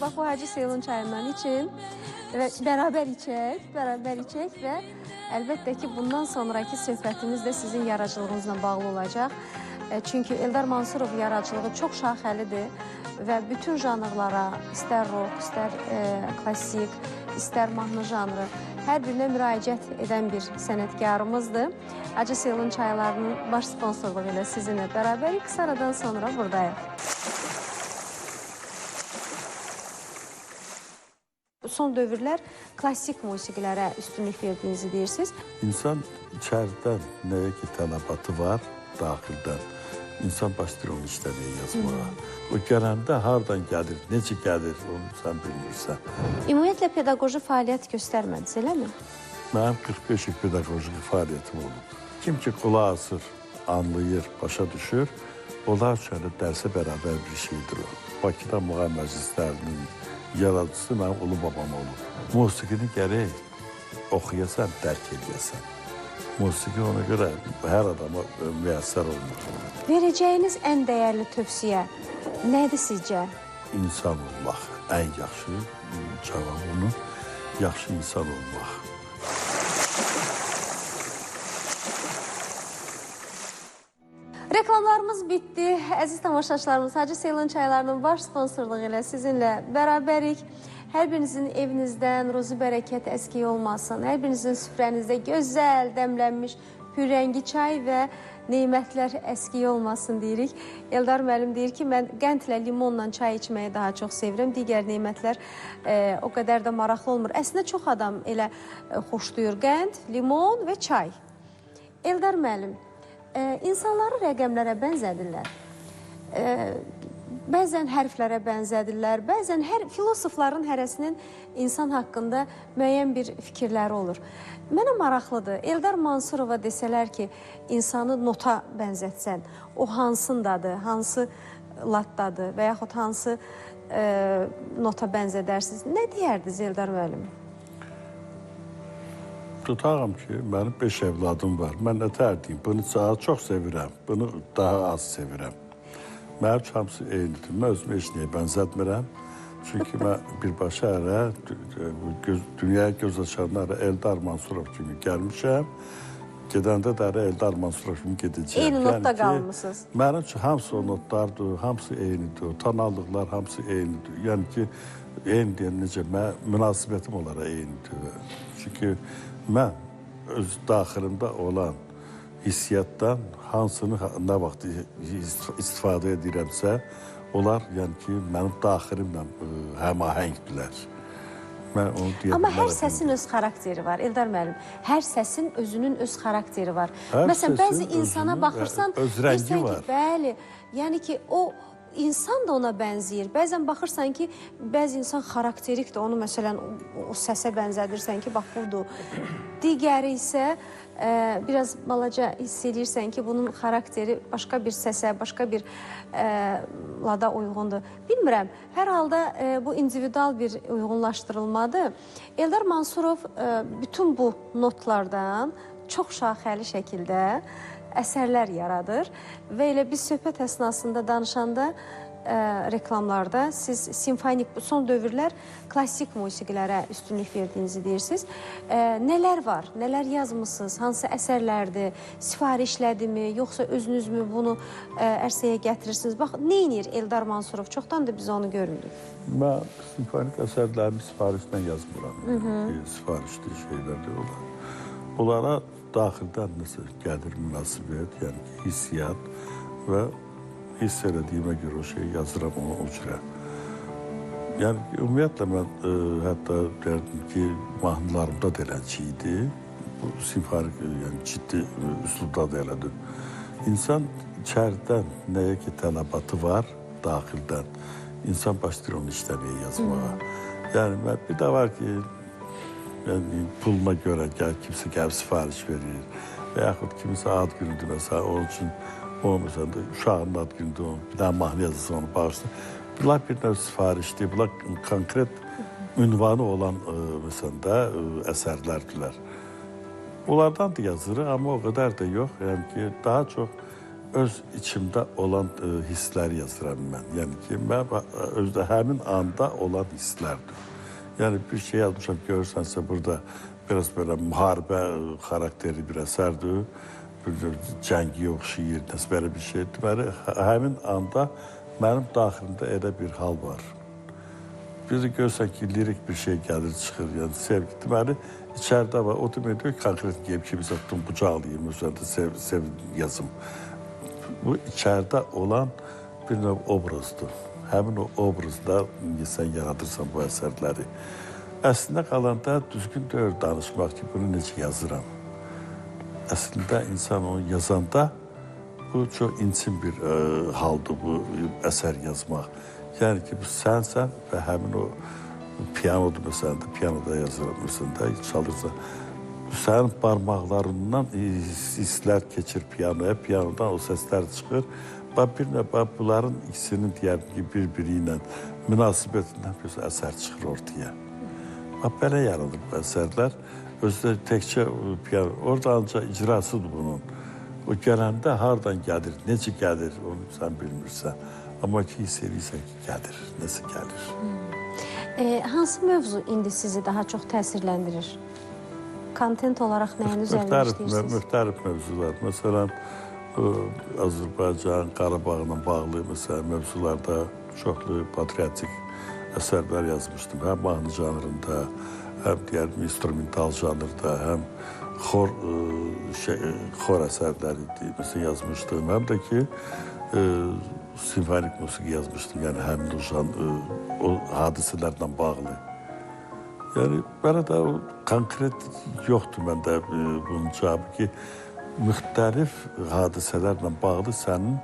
Bax, bu Hacı Seylon çayından için və bərabər içək və əlbəttə ki, bundan sonraki söhbətimiz də sizin yaradıcılığınızla bağlı olacaq. Çünki Eldar Mansurov yaradıcılığı çox şaxəlidir və bütün janrlara, istər rock, istər klassik, istər mahnı janrı, hər birinə müraciət edən bir sənətkarımızdır. Hacı Seylon çaylarının baş sponsorluğu ilə sizinlə bərabər qısa aradan sonra buradayıq. Son dövrlər klassik musiqilərə üstünlük verdiyinizi deyirsiniz. İnsan içəridən nəyə ki tələbatı var, daxildən. İnsan başlayır onu işləməyə, yazmağa. O gələndə hardan gəlir, necə gəlir, onu sən bilmirsən. Ümumiyyətlə pedaqoji fəaliyyət göstərmədiniz, eləmi? Mənim 45 il pedaqoji fəaliyyətim olub. Kim ki qulaq asır, anlayır, başa düşür, onlar üçün dərsə bərabər bir şeydir o. Bakıda müğam məclislərinin yaradıcısı mənim ulu babam olub. Musiqini gərək oxuyasan, dərk edəsən. Musiqi ona görə hər adama müəssər olmur. Verəcəyiniz ən dəyərli tövsiyə nədir sizcə? İnsan olmaq. Ən yaxşı cavab onu, yaxşı insan olmaq. Reklamlarımız bitdi. Əziz tamaşaçılarımız, Hacı Seylon çaylarının baş sponsorluğu ilə sizinlə bərabərik. Hər birinizin evinizdən ruzi bərəkət əskiyi olmasın. Hər birinizin süfrənizdə gözəl dəmlənmiş hürrəngi çay və neymətlər əskiyi olmasın deyirik. Eldar müəllim deyir ki, mən qəndlə, limonla çay içməyi daha çox sevirəm. Digər neymətlər o qədər də maraqlı olmur. Əslində çox adam elə xoşlayır qənd, limon və çay. Eldar müəllim, insanları rəqəmlərə bənzədirlər. Bəzən hərflərə bənzədirlər, bəzən filosofların hərəsinin insan haqqında müəyyən bir fikirləri olur. Mənə maraqlıdır, Eldar Mansurova desələr ki, insanı nota bənzətsən, o hansındadır, hansı latdadır və yaxud hansı nota bənzədərsiniz? Nə deyərdiniz Eldar müəllim? Tutağım ki, mənim 5 evladım var. Mən nətər deyim, bunu çox sevirəm, bunu daha az sevirəm. Mənim hamısı eynidir. Mən özümü heç nəyə bənzətmirəm. Çünki mən birbaşa dünyaya göz açanlara Eldar Mansurov kimi gəlmişəm. Gedəndə də Eldar Mansurov kimi gedəcəyəm. Eyni notda qalmışsınız. Mənim üçün hamısı o notlardır, hamısı eynidir. Tonallıqlar hamısı eynidir. Yəni ki, eyni deyən necə, münasibətim onlara eynidir. Çünki mən öz daxilimdə olan hissiyatdan hansını nə vaxt istifadə edirəmsə, onlar yəni ki, mənim daxilimlə həmahəngdirlər. Amma hər səsin öz xarakteri var, Eldar müəllim. Hər səsin özünün öz xarakteri var. Məsələn, bəzi insana baxırsan, öz rəngi var. Bəli, yəni ki, o insan da ona bənzəyir. Bəzən baxırsan ki, bəzi insan xarakterikdir, onu məsələn o səsə bənzədirsən ki, bax budur. Digəri isə biraz balaca hiss edirsən ki, bunun xarakteri başqa bir səsə, başqa bir lada uyğundur. Bilmirəm, hər halda bu individual bir uyğunlaşdırılmadır. Eldar Mansurov bütün bu notlardan çox şaxəli şəkildə əsərlər yaradır və elə biz söhbət əsnasında danışanda reklamlarda siz simfonik, son dövrlər klassik musiqilərə üstünlük verdiyinizi deyirsiniz. Nələr var, nələr yazmısınız, hansı əsərlərdir, sifarişlədimi, yoxsa özünüzmü bunu ərsəyə gətirirsiniz? Bax, nə edir Eldar Mansurov? Çoxdan da biz onu görmürük. Mən simfonik əsərlərimi sifarişlə yazmıram. Sifarişli şeylərdir onlar. Onlara daxildən nəsə gəlir münasibət, yəni hissiyat və hiss elədiyimə görə o şeyi yazıram ona o cürə. Yəni, ümumiyyətlə mən hətta deyərdim ki, mahnılarımda da eləci idi. Bu simfonik, yəni ciddi üslubda da elədir. İnsan içəridən nəyə ki tələbatı var, daxildən, insan başlayır onu işləməyə, yazmağa. Yəni, bir də var ki, yəni, puluna görə kimsə gəlib sifariş verir və yaxud kimsə ad günüdür məsələn, onun üçün o məsələn də uşağının ad günüdür, bir dənə mahnı yazısı onu bağışlayır. Bunlar bir növ sifarişdir, bunlar konkret ünvanı olan məsələn də əsərlərdirlər. Onlardan da yazırıq, amma o qədər də yox. Yəni ki, daha çox öz içimdə olan hissləri yazıram mən. Yəni ki, mən özdə həmin anda olan hisslərdir. Yəni bir şey yazmışam, görürsənsə burada biraz belə müharibə xarakterli bir əsərdir. Cəngi oxşayır, nəsə belə bir şey. Deməli, həmin anda mənim daxilimdə elə bir hal var. Bir də görsən ki, lirik bir şey gəlir, çıxır, yəni sevgi. Deməli, içəridə var. O demək deyir ki, konkret gəlib kimsə tutun, qucaqlayayım, özlərdə sev yazım. Bu içəridə olan bir növ obrazdır. Həmin o obrazda sən yaradırsan bu əsərləri. Əslində qalanda düzgün deyil danışmaq ki, bunu necə yazıram. Əslində insan onu yazanda bu çox intim bir haldır bu əsər yazmaq. Yəni ki, bu sənsən və həmin o pianodur məsələn də, pianoda yazıram məsələn də, çalırsa. Sənin barmaqlarından hisslər keçir pianoya, pianodan o səslər çıxır. Bir növ bunların ikisinin deyərdim ki, bir-biri ilə münasibətindən bir əsər çıxır ortaya. Belə yaradır bu əsərlər. Özdə təkcə piano, orada ancaq icrasıdır bunun. O gələndə hardan gəlir, necə gəlir, onu sən bilmirsən. Amma ki, hiss edirsən ki, gəlir, nəsə gəlir. Hansı mövzu indi sizi daha çox təsirləndirir? Kontent olaraq nəyin üzərində işləyirsiniz? Müxtəlif mövzular. Məsələn, Azərbaycan, Qarabağla bağlı mövzularda çoxlu patriotik əsərlər yazmışdım. Həm mahnı janrında, həm deyərdim instrumental janrda, həm xor əsərləri yazmışdım. Həm də ki, simfonik musiqi yazmışdım. Yəni, həmin o hadisələrlə bağlı. Yəni, belə də konkret yoxdur məndə bunun cavabı ki, müxtəlif hadisələrlə bağlı sənin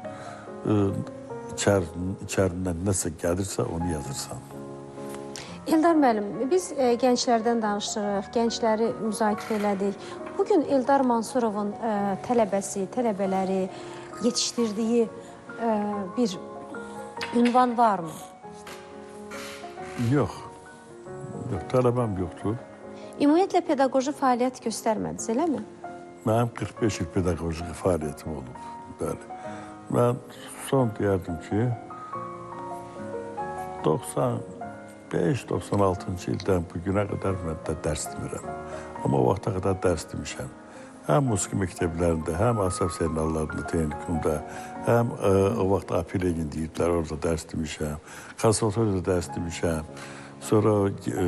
içərindən nəsə gəlirsə, onu yazırsan. Eldar müəllim, biz gənclərdən danışırıq, gəncləri müzakirə elədik. Bugün Eldar Mansurovun tələbəsi, tələbələri yetişdirdiyi bir ünvan varmı? Yox, tələbəm yoxdur. Ümumiyyətlə pedaqoji fəaliyyət göstərmədiniz, eləmi? Mənim 45 il pedaqoji fəaliyyətim olub, bəli. Mən son deyərdim ki, 95-96-cı ildən bugünə qədər mən də dərs demirəm. Amma o vaxta qədər dərs demişəm. Həm musiqi məktəblərində, həm Asaf Zeynallarında, texnikumda, həm o vaxt Apilegin deyirdilər, orada dərs demişəm. Konservatoriyada dərs demişəm. Sonra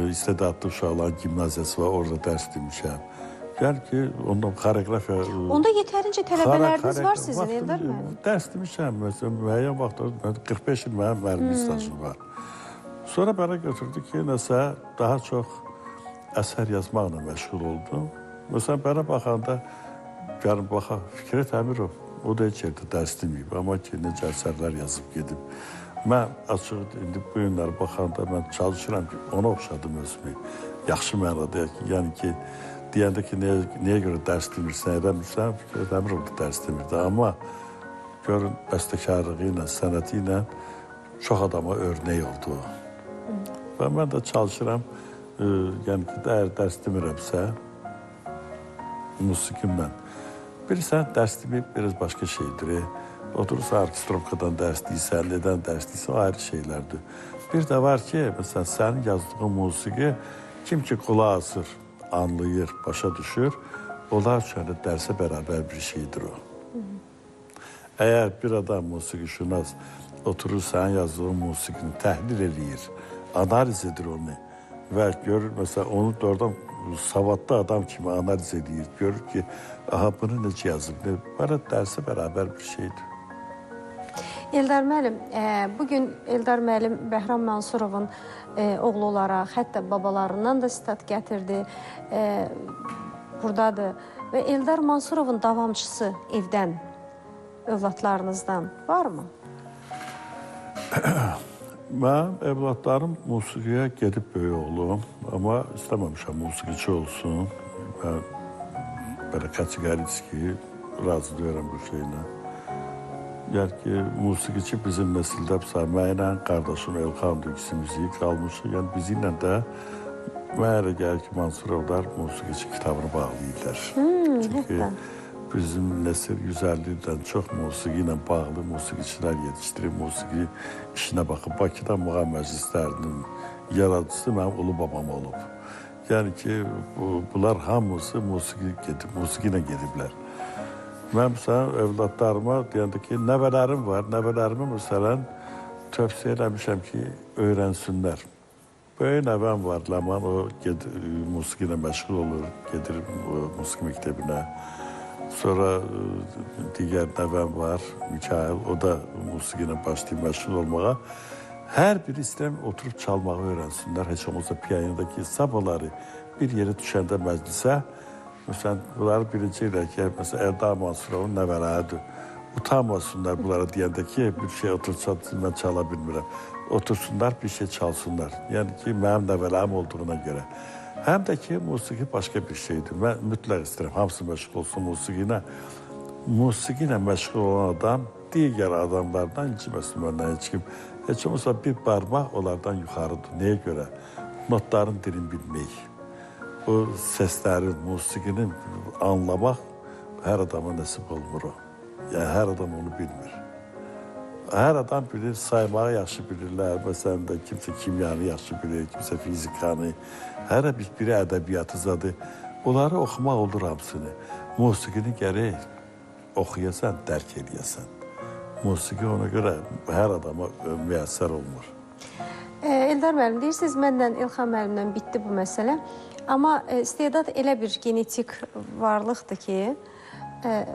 istedadlı uşaqların gimnaziyası var, orada dərs demişəm. Yəni ki, ondan xoreografiya... Onda yetərincə tələbələriniz var sizin, Eldar müəllim? Dərs demişəm, məsələn, müəyyən vaxtlarda 45 il mənim müəllim stajım var. Sonra mənə götürdü ki, nəsə daha çox əsər yazmaqla məşğul oldum. Məsələn, mənə baxanda, gəlin baxa, Fikrət Əmirov, o da heç yerdə dərs deməyib, amma ki, necə əsərlər yazıb gedib. Mən açıq indi bu günlər baxanda mən çalışıram ki, ona oxşadım özümü. Yaxşı mənada, yəni ki, deyəndə ki, niyə görə dərs demirsən, eləmirsən, fikir edəmir orada dərs demirdi. Amma görün, bəstəkarlığı ilə, sənəti ilə çox adama örnək oldu. Və mən də çalışıram, yəni ki, əgər dərs demirəmsə, musiqimlə. Bilirsən, dərs deməyib biraz başqa şeydir. Oturursa orkestrovkadan dərs deyirsən, nədən dərs deyirsən, o ayrı şeylərdir. Bir də var ki, məsələn, sənin yazdığın musiqi kim ki qulaq asır, anlayır, başa düşür, onlar üçün dərsə bərabər bir şeydir o. Əgər bir adam musiqişünas oturur sənin yazdığın musiqini təhlil eləyir, analiz edir onu və görür, məsələn, onu doğrudan savadlı adam kimi analiz edir, görür ki, aha, bunu necə yazıb, belə dərsə bərabər bir şeydir. Eldar müəllim, bugün Eldar müəllim Bəhram Mansurovun oğlu olaraq, hətta babalarından da sitat gətirdi, buradadır. Və Eldar Mansurovun davamçısı evdən, övladlarınızdan varmı? Mənim evladlarım musiqiyə gedib böyük oğlum, amma istəməmişəm musiqiçi olsun. Mən belə kateqoriki razı deyirəm bu şeylə. Yəni ki, musiqiçi bizim nəsildə mənlə, qardaşım Elxandır, ikisimizi qalmışıq. Yəni bizimlə də mənə elə gəlir ki, Mansurovlar musiqiçi kitabını bağlayırlar. Çünki bizim nəsil 150 ildən çox musiqi ilə bağlı musiqiçilər yetişdirib, musiqi işinə baxıb. Bakıda muğam məclislərinin yaradıcısı mənim ulu babam olub. Yəni ki, bunlar hamısı musiqi ilə gediblər. Mən məsələn, övladlarıma deyəndə ki, nəvələrim var, nəvələrimi məsələn, tövsiyə eləmişəm ki, öyrənsinlər. Böyük nəvəm var, Ləman, o musiqi ilə məşğul olur, gedir musiqi məktəbinə. Sonra digər nəvəm var, Mikail, o da musiqi ilə başlayıb məşğul olmağa. Hər biri istəyirəm oturub çalmağı öyrənsinlər, heç olmazsa piyanodakı sabahları bir yerə düşəndə məclisə. Məsələn, bunları birinci ilə ki, məsələn, Eldar Mansurovun nəvələridir. Utanmasınlar bunlara deyəndə ki, bir şey otursa mən çala bilmirəm. Otursunlar, bir şey çalsınlar. Yəni ki, mənim nəvələrim olduğuna görə. Həm də ki, musiqi başqa bir şeydir. Mən mütləq istəyirəm, hamısı məşğul olsun musiqi ilə. Musiqi ilə məşğul olan adam digər adamlardan inciməsin məndən heç kim. Heç olmasa bir barmaq onlardan yuxarıdır. Nəyə görə? Notların dilini bilmək. Bu səslərin, musiqinin anlamaq hər adama nəsib olmur o. Yəni, hər adam onu bilmir. Hər adam bilir, saymağı yaxşı bilirlər. Məsələn də kimsə kimyanı yaxşı bilir, kimsə fizikanı. Hər biri ədəbiyyatı zadı. Onları oxumaq olur hamısını. Musiqini gərək oxuyasan, dərk eləyəsən. Musiqi ona görə hər adama müəssər olmur. Eldar müəllim, deyirsiniz, məndən, İlxan müəllimlə bitdi bu məsələ. Amma istedad elə bir genetik varlıqdır ki,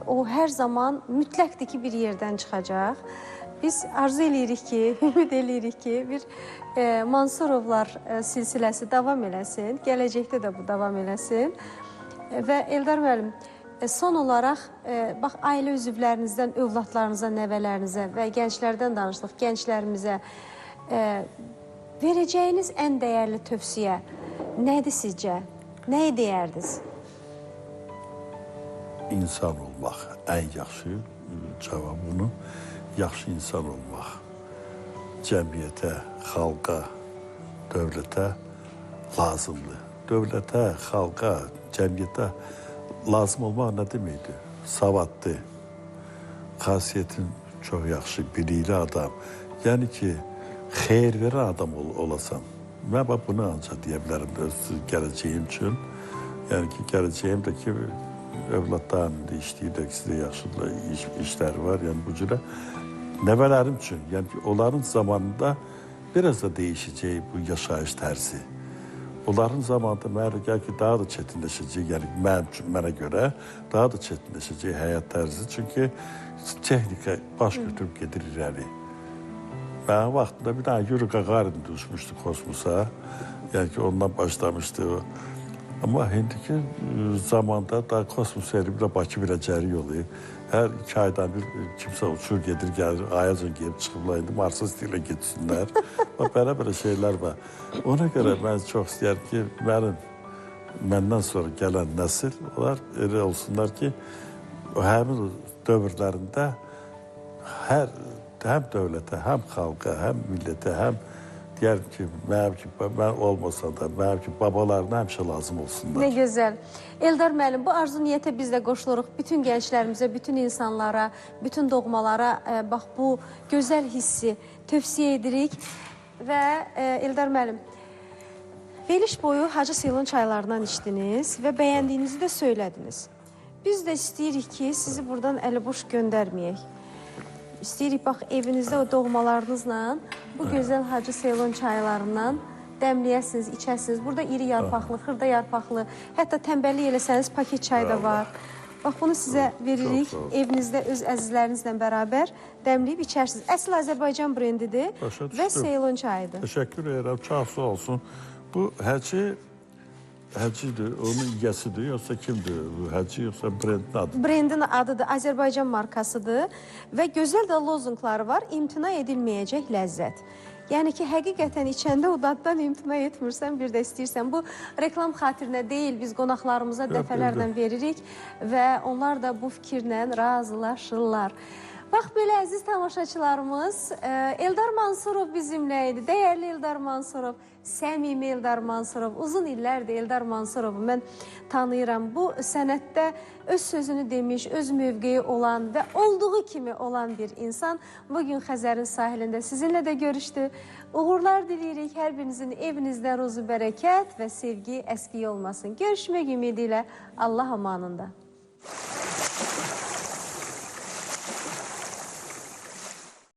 o hər zaman mütləqdir ki, bir yerdən çıxacaq. Biz arzu eləyirik ki, ümid eləyirik ki, bir Mansurovlar silsiləsi davam eləsin, gələcəkdə də bu davam eləsin. Və Eldar müəllim, son olaraq, bax, ailə üzvlərinizdən, övladlarınıza, nəvələrinizə və gənclərdən danışdıq, gənclərimizə verəcəyiniz ən dəyərli tövsiyə nədir sizcə? Nəyi deyərdiniz? İnsan olmaq ən yaxşı cavabını, yaxşı insan olmaq. Cəmiyyətə, xalqa, dövlətə lazımdır. Dövlətə, xalqa, cəmiyyətə lazım olmaq nə deməkdir? Savadlı, xasiyyətin çox yaxşı, bilikli adam. Yəni ki, xeyir verən adam olasan. Mən bunu ancaq deyə bilərəm gələcəyim üçün. Yəni ki, gələcəyim də ki, övladlarım da işləyir, ikisi də yaxşı işləri var. Yəni bu cürə nəvələrim üçün, yəni ki, onların zamanında biraz da dəyişəcək bu yaşayış tərzi. Onların zamanında mənə gəlir ki, daha da çətinləşəcək, yəni mənə görə daha da çətinləşəcək həyat tərzi. Çünki texnika baş götürüb gedir irəli. Mənim vaxtında bir dənə Yuri Qaqarin düşmüşdü kosmosa. Yəni ki, ondan başlamışdı. Amma indiki zamanda da kosmos erimlə Bakı biləcəri yolu. Hər 2 aydan bir kimsə uçur gedir, gəlir, ayacan gelib çıxıblar, indi Marsa stilə getsinlər. Belə şeylər var. Ona görə mən çox istəyərəm ki, məndən sonra gələn nəsil, onlar elə olsunlar ki, həmin dövrlərində həm dövlətə, həm xalqa, həm millətə, həm deyərim ki, mən olmasa da, mənim ki, babalarına həmişə lazım olsunlar. Nə gözəl. Eldar müəllim, bu arzu niyyətə biz də qoşuluruq. Bütün gənclərimizə, bütün insanlara, bütün doğmalara bax bu gözəl hissi tövsiyə edirik. Və Eldar müəllim, veriliş boyu Hacı Seylon çaylarından içdiniz və bəyəndiyinizi də söylədiniz. Biz də istəyirik ki, sizi buradan əliboş göndərməyək. İstəyirik, bax, evinizdə o doğmalarınızla bu gözəl Hacı Seylon çaylarından dəmləyəsiniz, içəsiniz. Burada iri yarpaqlı, xırda yarpaqlı, hətta tənbəllik eləsəniz paket çay da var. Bax, bunu sizə veririk. Evinizdə öz əzizlərinizlə bərabər dəmləyib içərsiniz. Əsl Azərbaycan brendidir və Seylon çayıdır. Təşəkkür edirəm, çox sağ olsun. Bu Həcidir, onun yiyəsidir, yoxsa kimdir? Həci, yoxsa brendin adıdır? Brendin adıdır, Azərbaycan markasıdır və gözəl də lozunqları var, imtina edilməyəcək ləzzət. Yəni ki, həqiqətən içəndə o daddan imtina etmirsən, bir də istəyirsən. Bu reklam xatirinə deyil, biz qonaqlarımıza dəfələrlə veririk və onlar da bu fikirlə razılaşırlar. Bax, belə əziz tamaşaçılarımız, Eldar Mansurov bizimlə idi. Dəyərli Eldar Mansurov, səmimi Eldar Mansurov, uzun illərdir Eldar Mansurovu mən tanıyıram. Bu sənətdə öz sözünü demiş, öz mövqeyi olan və olduğu kimi olan bir insan bugün Xəzərin sahilində sizinlə də görüşdü. Uğurlar diləyirik, hər birinizin evinizdə ruzu bərəkət və sevgi əskiyi olmasın. Görüşmək ümidi ilə Allah amanında.